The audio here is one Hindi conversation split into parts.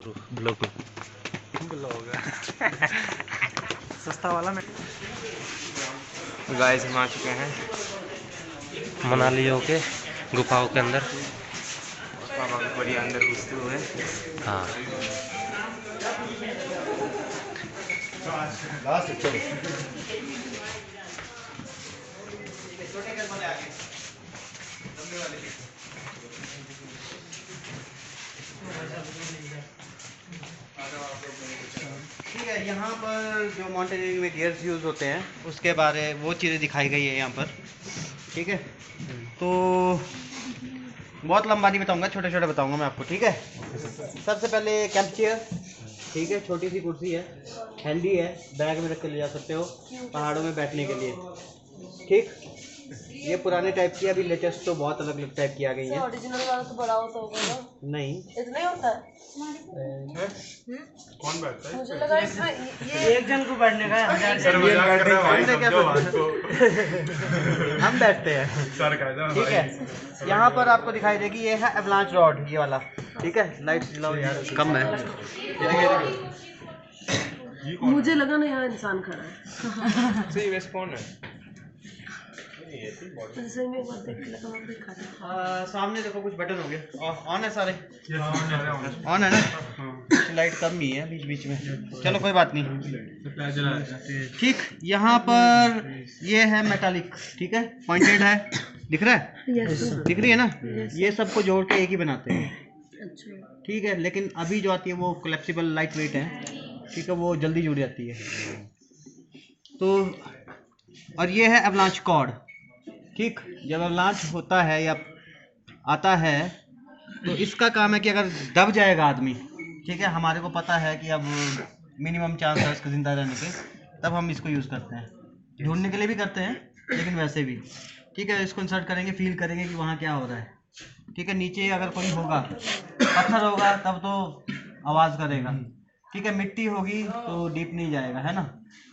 ब्लॉग सस्ता वाला में गाइस हम आ चुके हैं मनाली होके गुफाओं के अंदर। बाबा के बढ़िया अंदर घुसते हुए। हाँ ठीक है। यहाँ पर जो माउंटेनियरिंग में गियर्स यूज़ होते हैं उसके बारे वो चीज़ें दिखाई गई है यहाँ पर। ठीक है, तो बहुत लंबा नहीं बताऊँगा, छोटे छोटे बताऊँगा मैं आपको। ठीक है, सबसे पहले कैंप चेयर। ठीक है, छोटी सी कुर्सी है, हैंडी है, बैग में रख के ले जा सकते हो पहाड़ों में बैठने के लिए। ठीक, ये पुराने टाइप की, अभी लेटेस्ट तो बहुत अलग अलग टाइप की आ गई है। ओरिजिनल वाला तो बड़ा होता होगा ना? नहीं, इतना ही होता है। कौन बैठता है? मुझे लगा इसमें ये एक जन को बैठने का है। हम बैठते हैं। ठीक है, यहाँ पर आपको दिखाई देगी, ये है एवलांच रॉड, ये वाला। ठीक है, लाइट जलाओ यार, कम है। मुझे लगा ना यहाँ इंसान खड़ा है। सही वैसे कौन है? जैसे मैं एक बार देख के लगा, मैं देखा था। सामने देखो कुछ बटन हो गए, ऑन है सारे, ऑन है ना? लाइट कम ही है बीच बीच में, चलो कोई बात नहीं। ठीक, यहाँ पर ये है मेटालिक। ठीक है, पॉइंटेड है, दिख रहा है? दिख रही है ना? ये सबको जोड़ के एक ही बनाते हैं। अच्छा, ठीक है, लेकिन अभी जो आती है वो कोलैप्सिबल लाइट वेट है। ठीक है, वो जल्दी जुड़ जाती है। तो और ये है एवलांच कॉर्ड। ठीक, जब एवलांच होता है या आता है तो इसका काम है कि अगर दब जाएगा आदमी, ठीक है, हमारे को पता है कि अब मिनिमम चांस है इसका ज़िंदा रहने के, तब हम इसको यूज़ करते हैं। ढूंढने के लिए भी करते हैं, लेकिन वैसे भी। ठीक है, इसको इंसर्ट करेंगे, फील करेंगे कि वहाँ क्या हो रहा है। ठीक है, नीचे अगर कोई होगा, पत्थर होगा तब तो आवाज़ करेगा। ठीक है, मिट्टी होगी तो डीप नहीं जाएगा, है ना?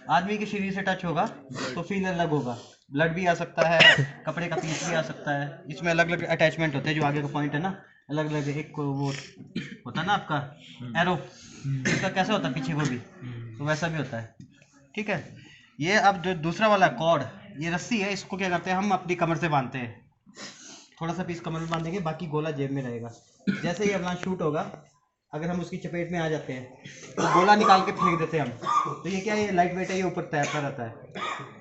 आदमी के शरीर से टच होगा तो फील अलग होगा। ब्लड भी आ सकता है, कपड़े का पीस भी आ सकता है। इसमें अलग अलग अटैचमेंट होते हैं, जो आगे का पॉइंट है ना, अलग अलग। एक वो होता है ना आपका एरो, इसका कैसे होता है पीछे को भी, तो वैसा भी होता है। ठीक है, ये अब जो दूसरा वाला कॉर्ड, ये रस्सी है, इसको क्या करते हैं हम अपनी कमर से बांधते हैं। थोड़ा सा पीस कमर में बांधेंगे, बाकी गोला जेब में रहेगा। जैसे ही एवलांच शूट होगा, अगर हम उसकी चपेट में आ जाते हैं तो गोला निकाल के फेंक देते हैं हम। तो ये क्या है, ये लाइट वेट है, ये ऊपर तैरता रहता है।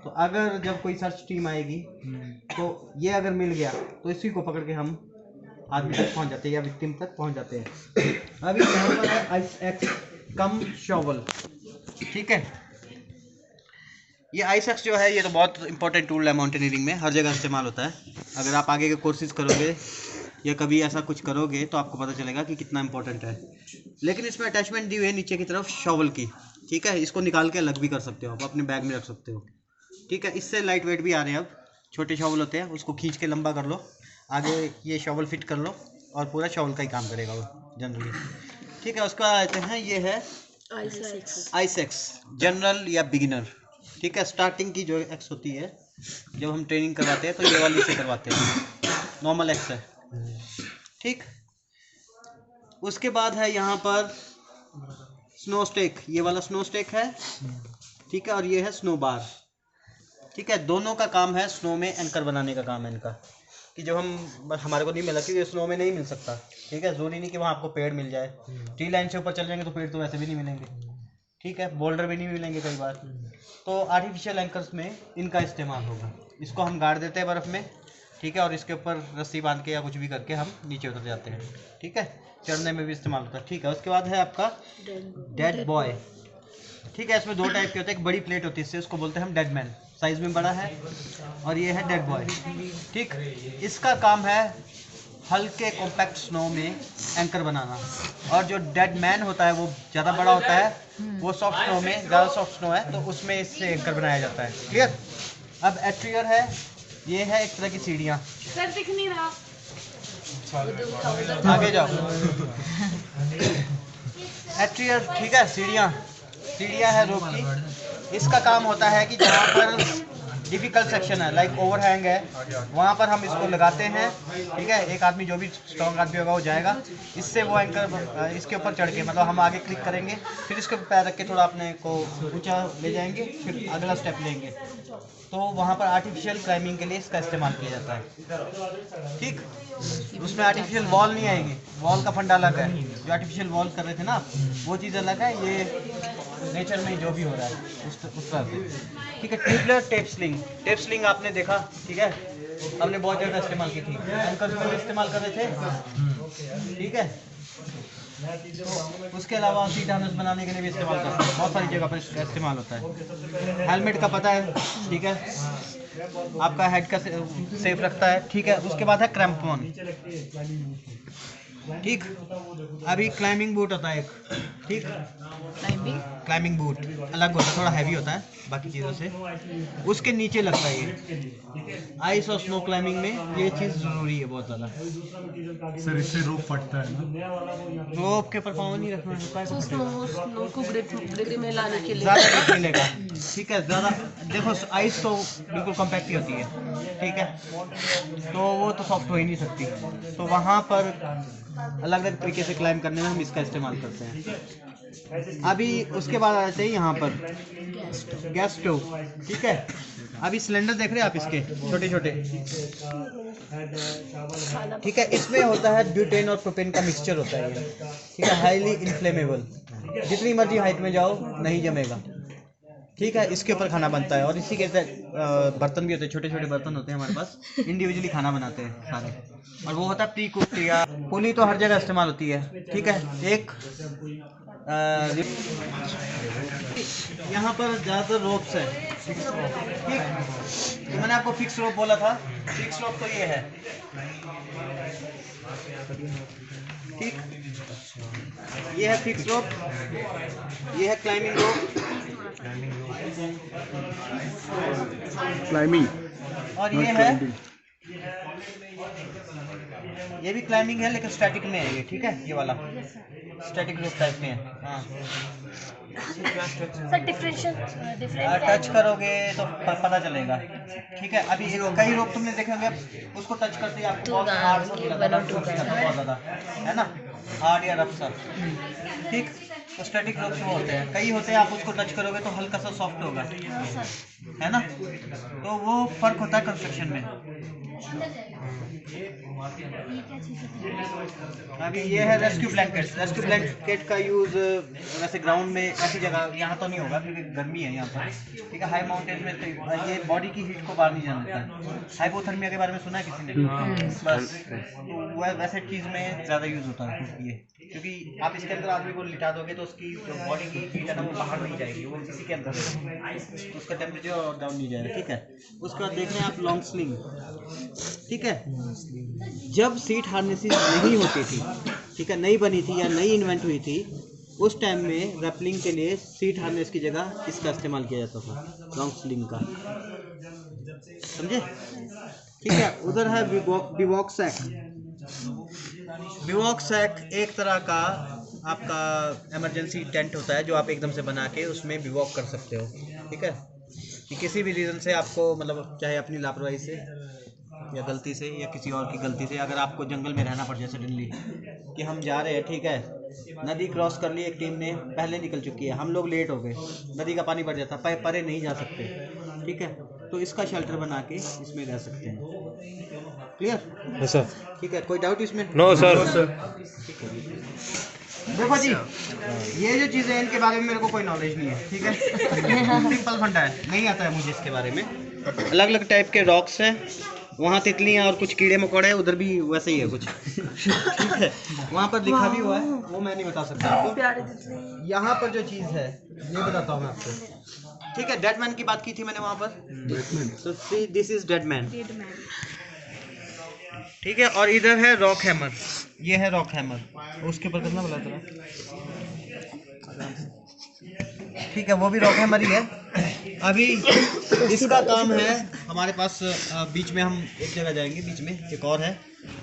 तो अगर जब कोई सर्च टीम आएगी तो ये अगर मिल गया तो इसी को पकड़ के हम आदमी तक पहुंच जाते हैं या विक्टिम तक पहुंच जाते हैं। अभी यहाँ पर है आइस एक्स कम शॉवल। ठीक है, ये आइस एक्स जो है, ये तो बहुत इंपॉर्टेंट टूल है माउंटेनियरिंग में, हर जगह इस्तेमाल होता है। अगर आप आगे के कोर्सेज करोगे या कभी ऐसा कुछ करोगे तो आपको पता चलेगा कि कितना इंपॉर्टेंट है। लेकिन इसमें अटैचमेंट दी हुई है नीचे की तरफ शॉवल की। ठीक है, इसको निकाल के अलग भी कर सकते हो, आप अपने बैग में रख सकते हो। ठीक है, इससे लाइट वेट भी आ रहे हैं। अब छोटे शॉवल होते हैं, उसको खींच के लंबा कर लो, आगे ये शॉवल फिट कर लो और पूरा शॉवल का ही काम करेगा वो जनरली। ठीक है, उसका आते हैं, ये है आइस एक्स जनरल या बिगिनर। ठीक है, स्टार्टिंग की जो एक्स होती है, जब हम ट्रेनिंग करवाते हैं तो ये वाली से करवाते हैं, नॉर्मल एक्स है। ठीक, उसके बाद है यहाँ पर स्नो स्टेक, ये वाला स्नो स्टेक है। ठीक है, और ये है स्नो बार। ठीक है, दोनों का काम है स्नो में एंकर बनाने का काम है इनका, कि जब हम हमारे को नहीं मिला, क्योंकि स्नो में नहीं मिल सकता। ठीक है, जरूरी नहीं कि वहाँ आपको पेड़ मिल जाए, ट्री लाइन से ऊपर चल जाएंगे तो पेड़ तो वैसे भी नहीं मिलेंगे। ठीक है, बोल्डर भी नहीं मिलेंगे कई बार, तो आर्टिफिशियल एंकर्स में इनका इस्तेमाल होगा। इसको हम गाड़ देते हैं बर्फ़ में। ठीक है, और इसके ऊपर रस्सी बांध के या कुछ भी करके हम नीचे उतर जाते हैं। ठीक है, चढ़ने में भी इस्तेमाल होता है। ठीक है, उसके बाद है आपका डेड बॉय। ठीक है, इसमें दो टाइप के होते हैं, एक बड़ी प्लेट होती है, इससे उसको बोलते हैं हम डेड मैन, साइज़ में बड़ा है, और ये है डेड बॉय। ठीक, इसका काम है हल्के कॉम्पैक्ट स्नो में एंकर बनाना, और जो डेड मैन होता है वो ज़्यादा बड़ा होता है, वो सॉफ्ट स्नो में, ज़्यादा सॉफ्ट स्नो है तो उसमें इससे एंकर बनाया जाता है। क्लियर? अब एट्रियर है, ये है एक तरह की सीढ़ियाँ। सर दिख नहीं रहा, आगे जाओ। एट्रियर, ठीक है, सीढ़ियाँ है रोप की। इसका काम होता है कि जहाँ पर डिफिकल्ट सेक्शन है, लाइक ओवरहैंग है, वहाँ पर हम इसको लगाते हैं, ठीक है। एक आदमी जो भी स्ट्रॉन्ग आदमी होगा वो जाएगा, इससे वो एंकर इसके ऊपर चढ़ के, मतलब हम आगे क्लिक करेंगे, फिर इसके ऊपर पैर रख के थोड़ा अपने को ऊंचा ले जाएंगे, फिर अगला स्टेप लेंगे। तो वहाँ पर आर्टिफिशियल क्लाइंबिंग के लिए इसका इस्तेमाल किया जाता है, ठीक। उसमें आर्टिफिशियल वॉल नहीं आएगी, वॉल का फंडा अलग है। जो आर्टिफिशियल वॉल कर रहे थे ना, वो चीज़ अलग है, ये नेचर में जो भी हो रहा है उस तरह से, ठीक है। ट्यूबलर टेप स्लिंग आपने देखा, ठीक है, हमने बहुत ज़्यादा इस्तेमाल की थी, अंकल में भी इस्तेमाल कर रहे थे, ठीक है। तो उसके अलावा सीट हार्नेस बनाने के लिए भी इस्तेमाल करते हैं, बहुत सारी जगह पर इसका इस्तेमाल होता है। हेलमेट का पता है, ठीक है, आपका हेड का सेफ रखता है, ठीक है। उसके बाद है क्रैम्पॉन, ठीक। अभी क्लाइंबिंग बूट होता है एक, ठीक। क्लाइंबिंग बूट अलग होता है, थोड़ा हैवी होता है बाकी चीज़ों से, उसके नीचे लगता है ये। आइस और स्नो क्लाइंबिंग में ये चीज़ ज़रूरी है बहुत ज़्यादा। सर इससे रोप फटता है ना? रोप के ऊपर पाँव नहीं रखना है, तो स्नो को ग्रिप में लाने के लिए ज़्यादा ग्रिप मिलेगा, ठीक है। ज़्यादा देखो, आइस तो बिल्कुल कॉम्पैक्ट ही होती है, ठीक है, तो वो तो सॉफ्ट हो ही नहीं सकती। तो वहाँ पर अलग अलग तरीके से क्लाइंब करने में हम इसका इस्तेमाल करते हैं। अभी उसके बाद आ जाते हैं यहाँ पर गैस स्टोव, ठीक है। अभी सिलेंडर देख रहे हैं आप, इसके छोटे छोटे, ठीक है। इसमें होता है ब्यूटेन और प्रोपेन का मिक्सचर होता है ये, ठीक है। हाईली इन्फ्लेमेबल, जितनी मर्जी हाइट में जाओ नहीं जमेगा, ठीक है। इसके ऊपर खाना बनता है, और इसी के बर्तन भी होते हैं, छोटे छोटे बर्तन होते हैं हमारे पास, इंडिविजुअली खाना बनाते हैं सारे। और वो होता है प्री कुक्ड, या पुली तो हर जगह इस्तेमाल होती है, ठीक है। एक यहाँ पर ज़्यादातर रोप्स है, ठीक। तो मैंने आपको फिक्स रोप बोला था, फिक्स रोप तो ये है, ठीक। ये है फिक्स रोप, ये है क्लाइंबिंग रोप, क्लाइंबिंग, और ये है, ये भी क्लाइंबिंग है लेकिन स्टैटिक में है ये, ठीक है। ये वाला स्टैटिक रोप टाइप में है, हाँ। सर डिफरेंट टच करोगे तो पता चलेगा, ठीक है। अभी कई रोप तुमने देखे होंगे, उसको टच करते ही आपको बहुत हार्ड सा लगता है, बहुत ज़्यादा, है ना, हार्ड या रफ सा, ठीक। तो स्टैटिक रोप वो होते हैं, कई होते हैं आप उसको टच करोगे तो हल्का सा सॉफ्ट होगा, है ना। तो वो फर्क होता है कंस्ट्रक्शन में। अभी ये है रेस्क्यू ब्लैंकेट का यूज़ वैसे ग्राउंड में ऐसी जगह, यहाँ तो नहीं होगा क्योंकि गर्मी है यहाँ पर, ठीक है। हाई माउंटेन में तो ये बॉडी की हीट को बाहर नहीं जाने देता है। हाइपोथर्मिया के बारे में सुना है किसी ने? बस तो वैसे चीज़ में ज़्यादा यूज़ होता है ये, क्योंकि आप इसके अंदर आदमी को लिटा दोगे तो उसकी जो बॉडी की हीट है ना वो बाहर नहीं जाएगी, वो इसी के अंदर है, उसका टेम्परेचर और डाउन नहीं जाएगा, ठीक है। उसके बाद देख रहे हैं आप लॉन्ग स्लिंग, ठीक है। जब सीट हार्नेसेस नहीं होती थी, ठीक है, नई बनी थी या नई इन्वेंट हुई थी, उस टाइम में रैपलिंग के लिए सीट हार्नेस की जगह इसका इस्तेमाल किया जाता था, लॉन्ग स्लिंग का, समझे, ठीक है। उधर है बिवॉक सैक एक तरह का आपका इमरजेंसी टेंट होता है जो आप एकदम से बना के उसमें बिवॉक कर सकते हो, ठीक है। कि किसी भी रीज़न से आपको, मतलब चाहे अपनी लापरवाही से या गलती से या किसी और की गलती से, अगर आपको जंगल में रहना पड़ जाए सडनली, कि हम जा रहे हैं, ठीक है, नदी क्रॉस कर ली, एक टीम ने पहले निकल चुकी है, हम लोग लेट हो गए, नदी का पानी बढ़ जाता, परे नहीं जा सकते, ठीक है, तो इसका शेल्टर बना के इसमें रह सकते हैं। क्लियर? सर, ठीक है, कोई डाउट इसमें? No sir. ठीक है, देखो जी, ये जो चीज़ें हैं इनके बारे में मेरे को कोई नॉलेज नहीं है, ठीक है। सिंपल फंडा है, नहीं आता है मुझे इसके बारे में। अलग अलग टाइप के रॉक्स हैं, वहाँ तितलियाँ और कुछ कीड़े मकोड़े हैं, उधर भी वैसे ही है कुछ, ठीक है। वहाँ पर लिखा भी हुआ है, वो मैं नहीं बता सकता आपको। यहाँ पर जो चीज़ है ये बताता हूँ मैं आपको, ठीक है। डेड मैन की बात की थी मैंने वहाँ पर, तो see this is dead man, ठीक है। और इधर है रॉक हैमर, ये है रॉक हैमर, उसके ऊपर कितना बोला था, ठीक है, वो भी रॉक हैमर ही है। अभी इसका काम है हमारे पास, बीच में हम एक जगह जाएंगे, बीच में एक और है,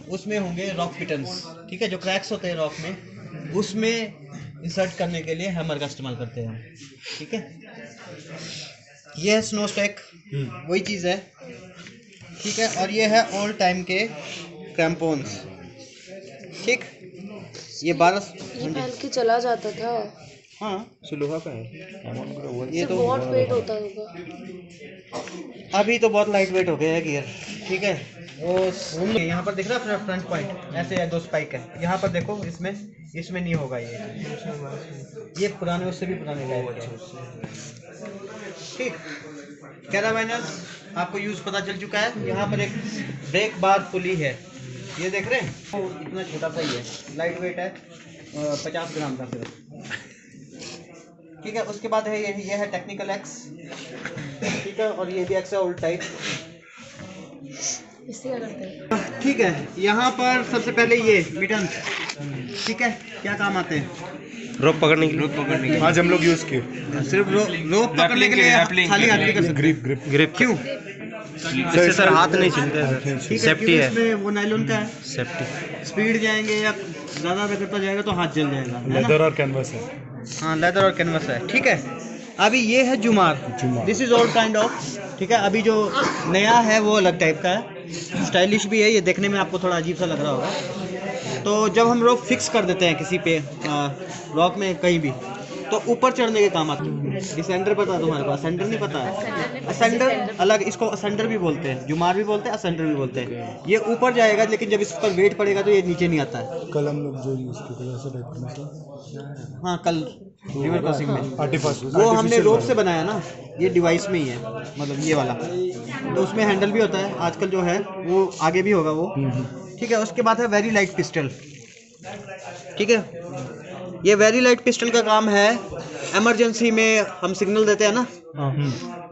उसमें होंगे रॉक पिटन्स, ठीक है, जो क्रैक्स होते हैं रॉक में, उसमें इंसर्ट करने के लिए हैमर का इस्तेमाल करते हैं हम, ठीक है। ये है स्नो स्टैक, वही चीज़ है, ठीक है। और ये है ओल्ड टाइम के क्रैम्पोन्स, ठीक। ये 12, ये पहन के चला जाता था। हाँ सुलोहा का है ये ये तो। बहुत वेट होता होगा। अभी तो बहुत लाइट वेट हो गया है गियर, ठीक है। वो यहाँ पर दिख रहा है फ्रंट पॉइंट, ऐसे है 2 स्पाइक है यहाँ पर, देखो इसमें नहीं होगा ये पुराने, उससे भी पुराने टाइप के हैं, ठीक। कैरावाइनर आपको यूज़ पता चल चुका है। यहाँ पर एक ब्रेक बार पुली है, ये देख रहे हैं, वो इतना छोटा सा ही है, लाइट वेट है, 50 ग्राम का सिर्फ, ठीक है। उसके बाद है ये है टेक्निकल एक्स, ठीक है। और ये भी एक्स है ओल्ड टाइप, इससे क्या करते हैं? ठीक है। यहाँ पर सबसे पहले ये मिटन, ठीक है, क्या काम आते हैं? रोप पकड़ने के लिए। आज हम लोग यूज किए सिर्फ रोप पकड़ने के लिए खाली हाथ भी कर सकते हैं। ग्रिप क्यों? इससे सर हाथ नहीं छिलते सर, ठीक है, सेफ्टी क्योंकि है, इसमें वो नायलॉन का है, सेफ्टी। स्पीड जाएंगे या ज़्यादा रगड़ता जाएगा तो हाथ जल जाएगा, है ना? लेदर और कैनवस है। हाँ लेदर और कैनवस है, ठीक है। अभी ये है jumar, this is old kind of, ठीक है। अभी जो नया है वो अलग टाइप का है, स्टाइलिश भी है, ये देखने में आपको थोड़ा अजीब सा लग रहा होगा। तो जब हम रोप फिक्स कर देते हैं किसी पे रॉक में कहीं भी, तो ऊपर चढ़ने के काम आती है। डिसेंडर पता है तुम्हारे पास? असेंडर नहीं पता है? असेंडर अलग, इसको असेंडर भी बोलते हैं, जुमार भी बोलते हैं, असेंडर भी बोलते हैं। ये ऊपर जाएगा, लेकिन जब इस पर वेट पड़ेगा तो ये नीचे नहीं आता है। कल हम लोग जो यूज किए थे वैसे टाइप में, हाँ कल रिवर क्रॉसिंग में आर्टिफिशियल वो हमने रोप से बनाया ना, ये डिवाइस में ही है, मतलब ये वाला, तो उसमें हैंडल भी होता है। आजकल जो है वो आगे भी होगा वो, ठीक है। उसके बाद है वेरी लाइट पिस्टल, ठीक है। ये वेरी लाइट पिस्टल का काम है, इमरजेंसी में हम सिग्नल देते हैं ना,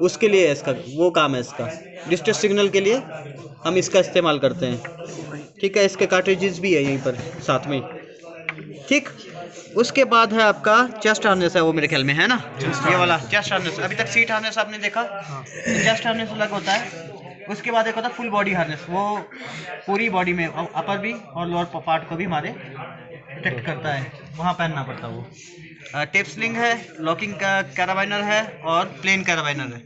उसके लिए है इसका, वो काम है इसका, डिस्ट्रेस सिग्नल के लिए हम इसका इस्तेमाल करते हैं, ठीक है। इसके कार्ट्रिजेस भी है यहीं पर साथ में, ठीक। उसके बाद है आपका चेस्ट हार्नेस है, वो मेरे ख्याल में है ना, ये वाला चेस्ट हार्नेस। अभी तक सीट हार्नेस आपने देखा, तो चेस्ट हार्नेस अलग होता है। उसके बाद एक होता है फुल बॉडी हार्नेस, वो पूरी बॉडी में अपर भी और लोअर पार्ट को भी हमारे प्रोटेक्ट करता है, वहाँ पहनना पड़ता है वो। टेप स्लिंग है, लॉकिंग का कैराबाइनर है और प्लेन कैराबाइनर है,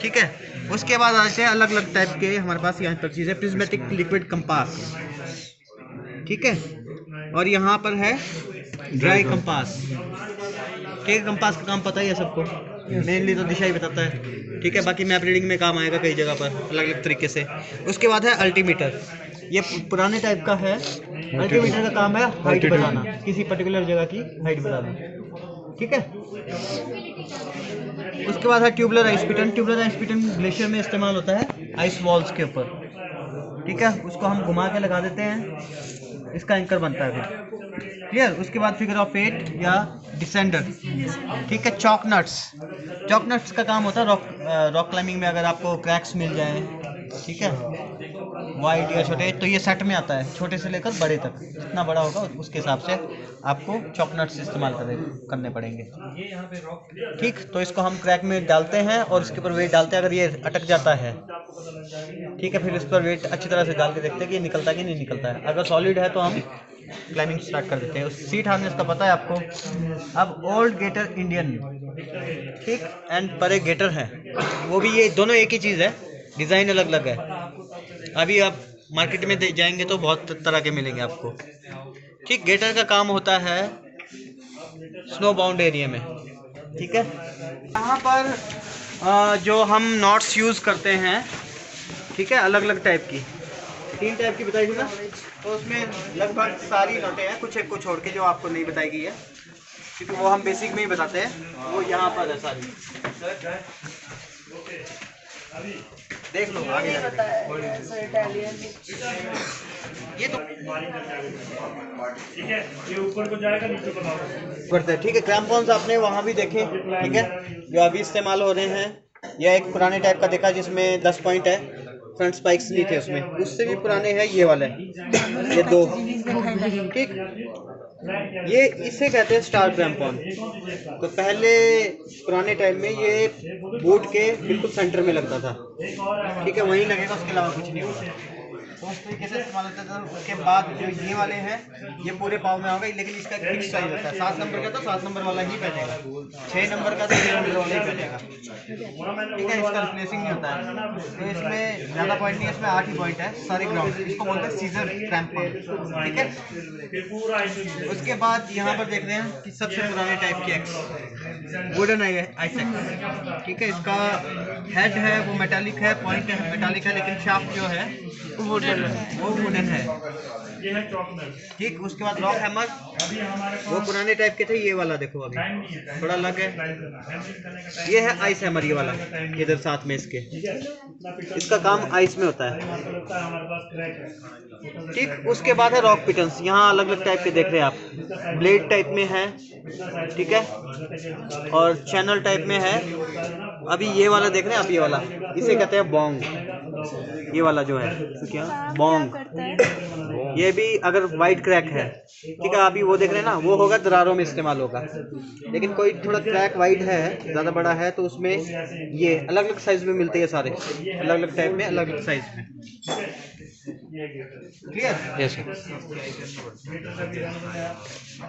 ठीक है। उसके बाद आते हैं अलग अलग टाइप के हमारे पास यहाँ पर चीज़ है, प्रिज्मेटिक लिक्विड कंपास, ठीक है। और यहाँ पर है ड्राई कंपास, ठीक है। कंपास का काम पता ही है सबको, मेनली तो दिशा ही बताता है, ठीक है। बाकी मैप रीडिंग में काम आएगा कई जगह पर अलग अलग तरीके से। उसके बाद है अल्टीमीटर, ये पुराने टाइप का है। अल्टीमीटर का काम है हाइट बताना, किसी पर्टिकुलर जगह की हाइट बताना, ठीक है। उसके बाद है tubular ice piton. Tubular ice piton glacier में इस्तेमाल होता है आइस वॉल्स के ऊपर, ठीक है। उसको हम घुमा के लगा देते हैं, इसका एंकर बनता है फिर, क्लियर। उसके बाद फिगर ऑफ 8 या डिसेंडर, ठीक है। चॉक नट्स का काम होता है रॉक क्लाइंबिंग में, अगर आपको क्रैक्स मिल जाए, ठीक है, वाइड या छोटे, तो ये सेट में आता है, छोटे से लेकर बड़े तक, जितना बड़ा होगा उसके हिसाब से आपको चॉक नट्स इस्तेमाल करने पड़ेंगे, ठीक। तो इसको हम क्रैक में डालते हैं और इसके ऊपर वेट डालते हैं, अगर ये अटक जाता है, ठीक है, फिर इस पर वेट अच्छी तरह से डाल के देखते हैं कि ये निकलता है कि नहीं निकलता है। अगर सॉलिड है तो हम क्लाइंबिंग स्टार्ट कर देते हैं। उस सीट हार्नेस का पता है आपको। अब ओल्ड गेटर इंडियन, ठीक, एंड परे गेटर है, वो भी ये दोनों एक ही चीज़ है, डिज़ाइन अलग अलग है। अभी आप मार्केट में जाएंगे तो बहुत तरह के मिलेंगे आपको, ठीक। गेटर का काम होता है स्नो बाउंड एरिया में, ठीक है। यहाँ पर जो हम नॉट्स यूज़ करते हैं, ठीक है, अलग अलग टाइप की, 3 टाइप की बताई थी ना, तो उसमें लगभग सारी नोटें हैं, कुछ एक को छोड़ के जो आपको नहीं बताई गई है, क्योंकि वो हम बेसिक में ही बताते हैं, वो यहाँ पर है सारी, देख लो आगे ये तो ठीक है, ये ऊपर को जाएगा नीचे को करते हैं, ठीक है। क्रैम्पॉन्स आपने वहाँ भी देखे, ठीक है, जो अभी इस्तेमाल हो रहे हैं। यह एक पुराने टाइप का देखा जिसमें 10 पॉइंट है, फ्रंट स्पाइक्स नहीं थे उसमें, उससे भी पुराने हैं ये वाले, ये 2, ठीक। ये इसे कहते हैं स्टार क्रैम्पॉन। तो पहले पुराने टाइम में ये बूट के बिल्कुल सेंटर में लगता था, ठीक है, वहीं लगेगा, उसके अलावा कुछ नहीं होगा। उस तरीके से इस्तेमाल होता है। तो उसके बाद जो ये वाले हैं ये पूरे पाव में होगा, लेकिन इसका एक फिक्स साइज होता है। 7 नंबर का तो 7 नंबर वाला ही पहनेगा, 6 नंबर का तो 6 नंबर वाला ही पहनेगा, ठीक है। इसका रिप्लेसिंग नहीं होता है। तो इसमें ज़्यादा पॉइंट नहीं है, इसमें 8 ही पॉइंट है सारे ग्राउंड। इसको बोलते हैं सीजर क्रैम्पन, ठीक है। उसके बाद यहाँ पर देख रहे हैं कि सबसे पुराने टाइप के एक्स, वुडन आइस एक्स, ठीक है। इसका हेड है वो मेटालिक है, पॉइंट है मेटालिक है, लेकिन शाफ्ट जो है वो वुडन है, ठीक। उसके बाद रॉक हैमर, वो पुराने टाइप के थे। ये वाला देखो अभी थोड़ा अलग है, ये है आइस हैमर, ये वाला इधर साथ में इसके, इसका काम आइस में होता है, ठीक। उसके बाद है रॉक पिटन्स, यहाँ अलग अलग टाइप के देख रहे हैं आप, ब्लेड टाइप में है, ठीक है, और चैनल टाइप में है। अभी ये वाला देख रहे हैं आप, ये वाला इसे कहते हैं बोंग, ये वाला जो है तो क्या बोंग, ये भी अगर वाइड क्रैक है, ठीक है, अभी वो देख रहे हैं ना, वो होगा दरारों में इस्तेमाल होगा। लेकिन कोई थोड़ा क्रैक वाइड है, ज़्यादा बड़ा है, तो उसमें ये अलग अलग साइज में मिलते हैं, सारे अलग अलग टाइप में, अलग अलग साइज में, क्लियर। यस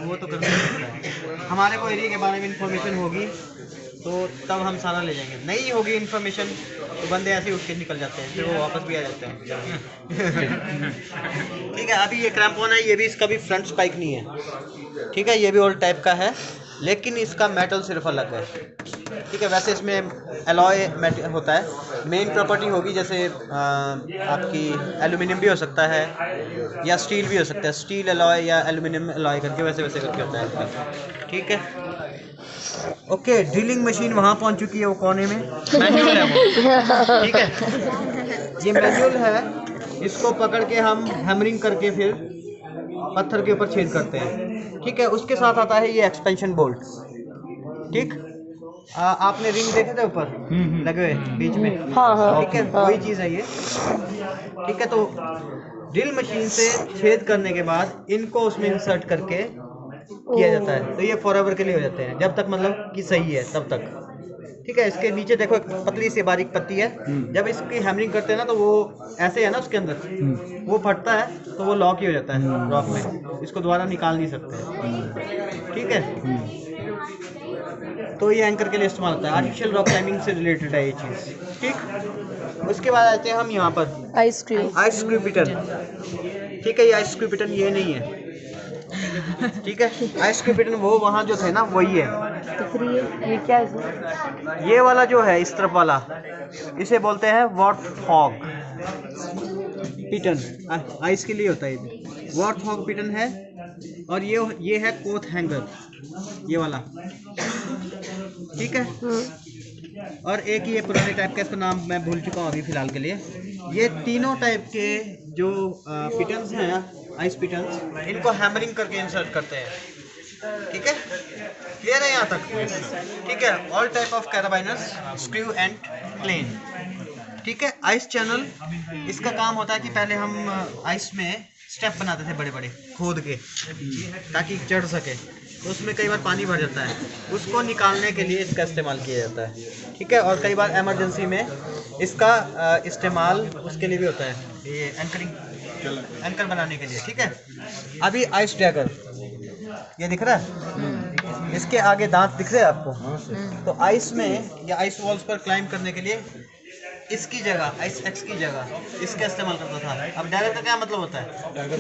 वो तो करना पड़ता है। हमारे को एरिया के बारे में इंफॉर्मेशन होगी तो तब हम सारा ले जाएंगे, नहीं होगी इंफॉर्मेशन तो बंदे ऐसे ही उठ के निकल जाते हैं, फिर वो वापस भी आ जाते हैं। ठीक है, अभी ये क्रैम्पॉन है, ये भी, इसका भी फ्रंट स्पाइक नहीं है, ठीक है। ये भी ओल्ड टाइप का है, लेकिन इसका मेटल सिर्फ अलग है, ठीक है। वैसे इसमें एलॉय होता है, मेन प्रॉपर्टी होगी, जैसे आपकी एल्यूमिनियम भी हो सकता है या स्टील भी हो सकता है, स्टील एलॉय या एल्यूमिनियम एलॉय करके वैसे वैसे करके होता है इसका, ठीक है। ओके, ड्रिलिंग मशीन वहाँ पहुँच चुकी है, वो कोने में मैनुअल है वो, ठीक है। ये मैनुअल है, इसको पकड़ के हम हैमरिंग करके फिर पत्थर के ऊपर छेद करते हैं, ठीक है। उसके साथ आता है ये एक्सपेंशन बोल्ट, ठीक। आपने रिंग देखे थे ऊपर लगे हुए बीच में, ठीक है, वही चीज़ है ये, ठीक है। तो ड्रिल मशीन से छेद करने के बाद इनको उसमें इंसर्ट करके किया जाता है, तो ये फॉरएवर के लिए हो जाते हैं, जब तक मतलब कि सही है तब तक, ठीक है। इसके नीचे देखो एक पतली सी बारीक पत्ती है, जब इसकी हैमरिंग करते हैं ना तो वो ऐसे है ना, उसके अंदर वो फटता है तो वो लॉक ही हो जाता है रॉक में, इसको दोबारा निकाल नहीं सकते, ठीक है। तो ये एंकर के लिए इस्तेमाल होता है, आर्टिफिशियल रॉक क्लाइंबिंग से रिलेटेड है ये चीज़, ठीक। उसके बाद आते हैं हम यहाँ पर आइस क्रीम पिटन, ठीक है। ये आइस क्रीम पिटन ये नहीं है, ठीक है। आइस क्रीम पिटन वो वहाँ जो थे ना वही है, तो फिर ये क्या है? ये वाला जो है इस तरफ वाला, इसे बोलते हैं वॉर्थहॉग पिटन, आइस के लिए होता है ये, वॉर्थहॉग पिटन है। और ये है कोथ हैंगर, ये वाला, ठीक है। और एक ये पुराने टाइप का, इसका नाम मैं भूल चुका हूँ अभी फ़िलहाल के लिए। ये तीनों टाइप के जो पिटन्स हैं, आइस पिटन्स, इनको हैमरिंग करके इंसर्ट करते हैं, ठीक है। क्लियर है यहाँ तक, ठीक है। All type of carabiners, screw and plain, ठीक है। आइस चैनल, इसका काम होता है कि पहले हम आइस में स्टेप बनाते थे बड़े बड़े खोद के, ताकि चढ़ सके, तो उसमें कई बार पानी भर जाता है, उसको निकालने के लिए इसका इस्तेमाल किया जाता है, ठीक है। और कई बार इमरजेंसी में इसका इस्तेमाल उसके लिए भी होता है, ये एंकर बनाने के लिए, ठीक है। अभी आइस डैगर, ये दिख रहा है, इसके आगे दांत दिख रहे हैं आपको, तो आइस में या आइस वॉल्स पर क्लाइंब करने के लिए इसकी जगह, आइस एक्स की जगह इसका इस्तेमाल करता था। अब डैगर का क्या मतलब होता है?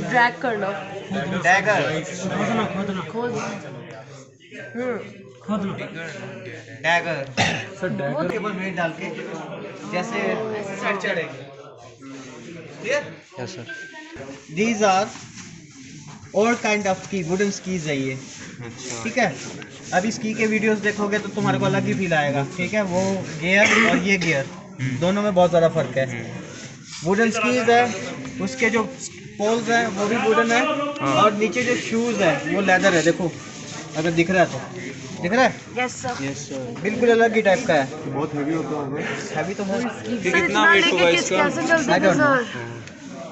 ड्रैग करना, डैगर, डैगर के ऊपर वेट डाल के जैसे सेट चढ़ेगी, clear? Yes sir. These are all kind of ski, wooden skis है ये, ठीक है। अभी स्की के वीडियोस देखोगे तो तुम्हारे को अलग ही फील आएगा, ठीक है। वो गियर और ये गियर दोनों में बहुत ज़्यादा फर्क है। वुडन स्कीज है, उसके जो पोल्स हैं वो भी वुडन है, और नीचे जो शूज़ है वो लेदर है, देखो अगर दिख रहा है तो, दिख रहा है? यस सर, बिल्कुल अलग ही टाइप का है, बहुत हेवी होता होगा। हैवी तो है। कितना वेट होगा इसका? कैसे चलते थे सर?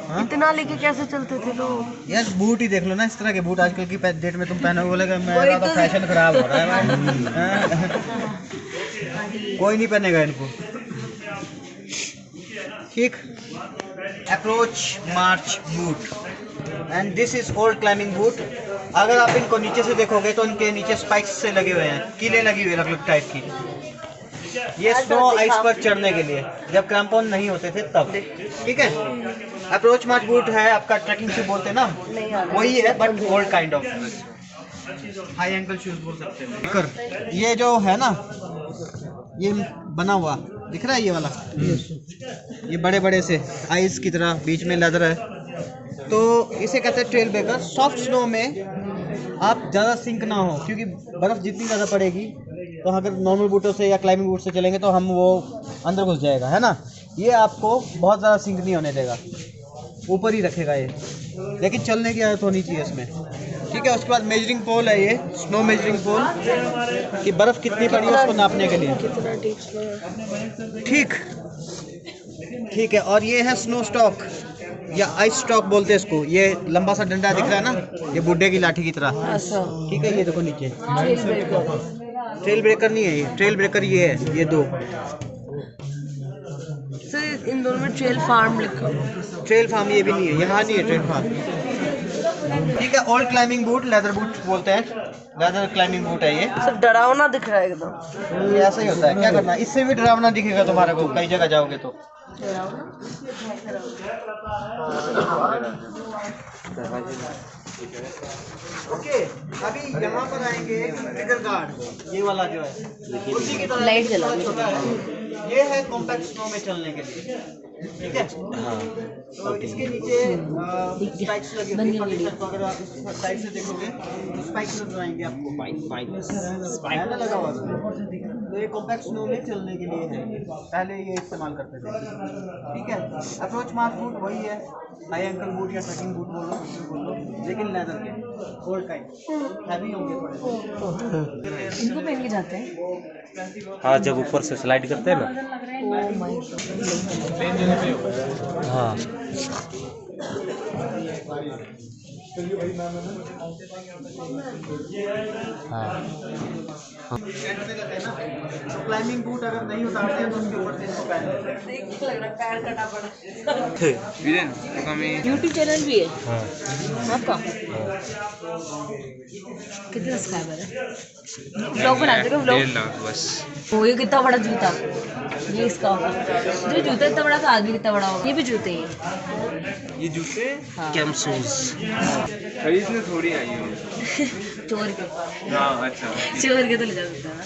हाँ? इतना लेके कैसे चलते थे लोग? यार बूट ही देख लो ना, इस तरह के बूट आजकल की डेट में तुम पहनोगे, बोलेगा मेरा तो फैशन खराब हो रहा है। कोई नहीं पहनेगा इनको, ठीक। Approach March boot and this is old climbing boot. अगर आप इनको नीचे से देखोगे तो इनके नीचे स्पाइक्स से लगे हुए हैं, कीलें लगी हुई है अलग अलग टाइप की। ये स्नो आइस पर चढ़ने के लिए, जब क्रैम्पॉन नहीं होते थे तब। ठीक है, अप्रोच मार्च बूट है आपका, ट्रैकिंग शू बोलते हैं ना, वही है but old kind of, high ankle shoes बोल सकते हैं। ये जो है ना, ये बना हुआ दिख रहा है ये वाला, ये बड़े बड़े से आइस की तरह, बीच में लेदर है, तो इसे कहते हैं ट्रेल ब्रेकर। सॉफ्ट स्नो में आप ज़्यादा सिंक ना हो, क्योंकि बर्फ़ जितनी ज़्यादा पड़ेगी तो अगर नॉर्मल बूटों से या क्लाइंबिंग बूट से चलेंगे तो हम वो अंदर घुस जाएगा, है ना। ये आपको बहुत ज़्यादा सिंक नहीं होने देगा, ऊपर ही रखेगा ये, लेकिन चलने की आदत होनी चाहिए इसमें। ठीक है, उसके बाद मेजरिंग पोल है, ये स्नो मेजरिंग पोल, कि बर्फ़ कितनी पड़ी है उसको नापने के लिए। ठीक है, और ये है स्नो स्टॉक या आइस स्टॉक बोलते हैं इसको। ये लंबा सा डंडा दिख रहा है ना, ये बुड्ढे की लाठी की तरह। ठीक है, ये देखो नीचे ट्रेल ब्रेकर नहीं है, ये ट्रेल ब्रेकर ये है, ये दो। सर इन दोनों में ट्रेल फार्म लिखा, ट्रेल फार्म ये भी नहीं है, यहाँ नहीं है ट्रेल फार्म। ठीक है, old climbing boot, leather boot बोलते हैं, लेदर क्लाइंबिंग बूट है ये। सर डरावना दिख रहा है एकदम। ये ऐसा ही होता है, क्या करना, इससे भी डरावना दिखेगा तुम्हारे को कई जगह जाओगे तो। ओके, अभी यहाँ पर आएंगे ट्रिगर गार्ड, ये वाला जो है उसी की तरह लाइट जला, छोटा है। ये है कॉम्पैक्ट स्नो में चलने के लिए। ठीक है, तो इसके नीचे स्पाइक्स लगे हुए हैं। तो अगर आप इस साइड से देखोगे तो स्पाइक्स नजर आएंगे आपको, स्पाइक लगा हुआ है। तो ये कॉम्पैक्ट स्नो में चलने के लिए है, पहले ये इस्तेमाल करते थे। ठीक है, अप्रोच मार्च बूट वही है, हाई एंकल बूट या ट्रैकिंग बूट बोलो, लेकिन लेदर के, ओल्ड काइंड, हैवी होंगे थोड़े। इनको पहन के जाते हैं। हाँ, जब ऊपर से स्लाइड करते हैं ना। Oh my God. हाँ, तो क्लाइंबिंग बूट अगर नहीं उतारते हैं तो उसके ऊपर से इसको पहन लेते हैं। यूट्यूब चैनल भी है हाँ, आपका? हाँ। कितने सब्सक्राइबर है? ब्लॉग बनाते हो ब्लॉग? बस। ओ ये कितना बड़ा जूता, ये इसका होगा। जो जूता इतना बड़ा था, आदमी कितना बड़ा होगा। ये भी जूते हैं, ये जूते हाँ। कैंप शूज खरीदने थोड़ी आई हूँ। चोर के, हाँ, अच्छा। चोर के तो ले जा सकता है ना।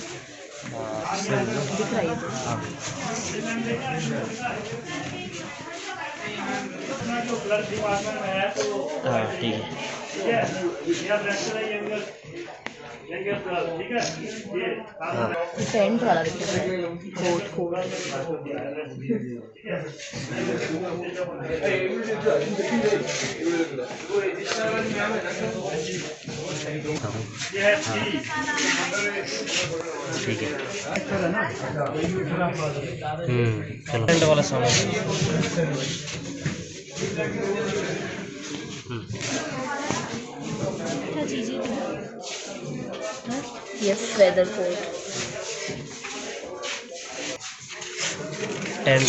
दिख रहा है ये तो। हाँ, ठीक है। टेंट वाला दिख रहा है, कोट कोट। ठीक है। चलो टेंट वाला सामान। क्या चीज़ है? ये फेदर कोट। टेंट।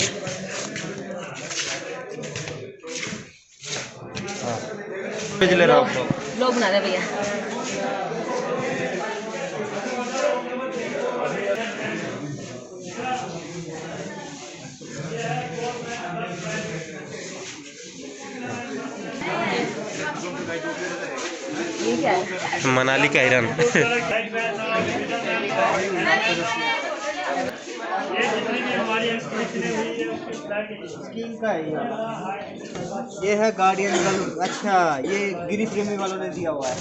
हाँ, भेज ले रहा हूँ। लोग बना रहे भैया। ये क्या है? मनाली का हिरन। स्कीइंग का है ये है गार्डियन गल। अच्छा, ये गिरी प्रेमी वालों ने दिया हुआ है।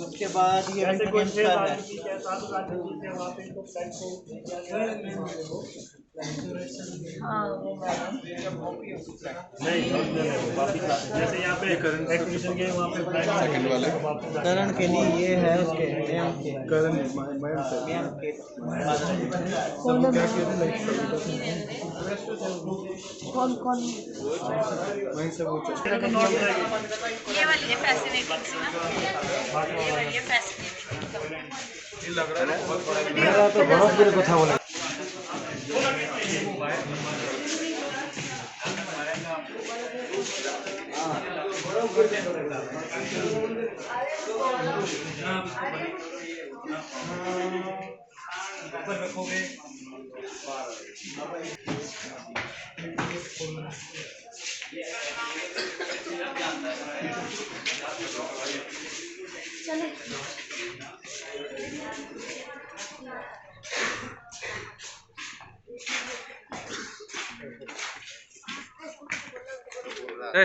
उसके बाद ये विंटर गेम्स का है। हाँ वो करण के लिए ये है उसके करण कौन कौन वहीं से वो ये वाली है फैसिनेटिंग सी ना, ये वाली है फैसिनेटिंग। मेरा तो बहुत देर को था बोला। ए,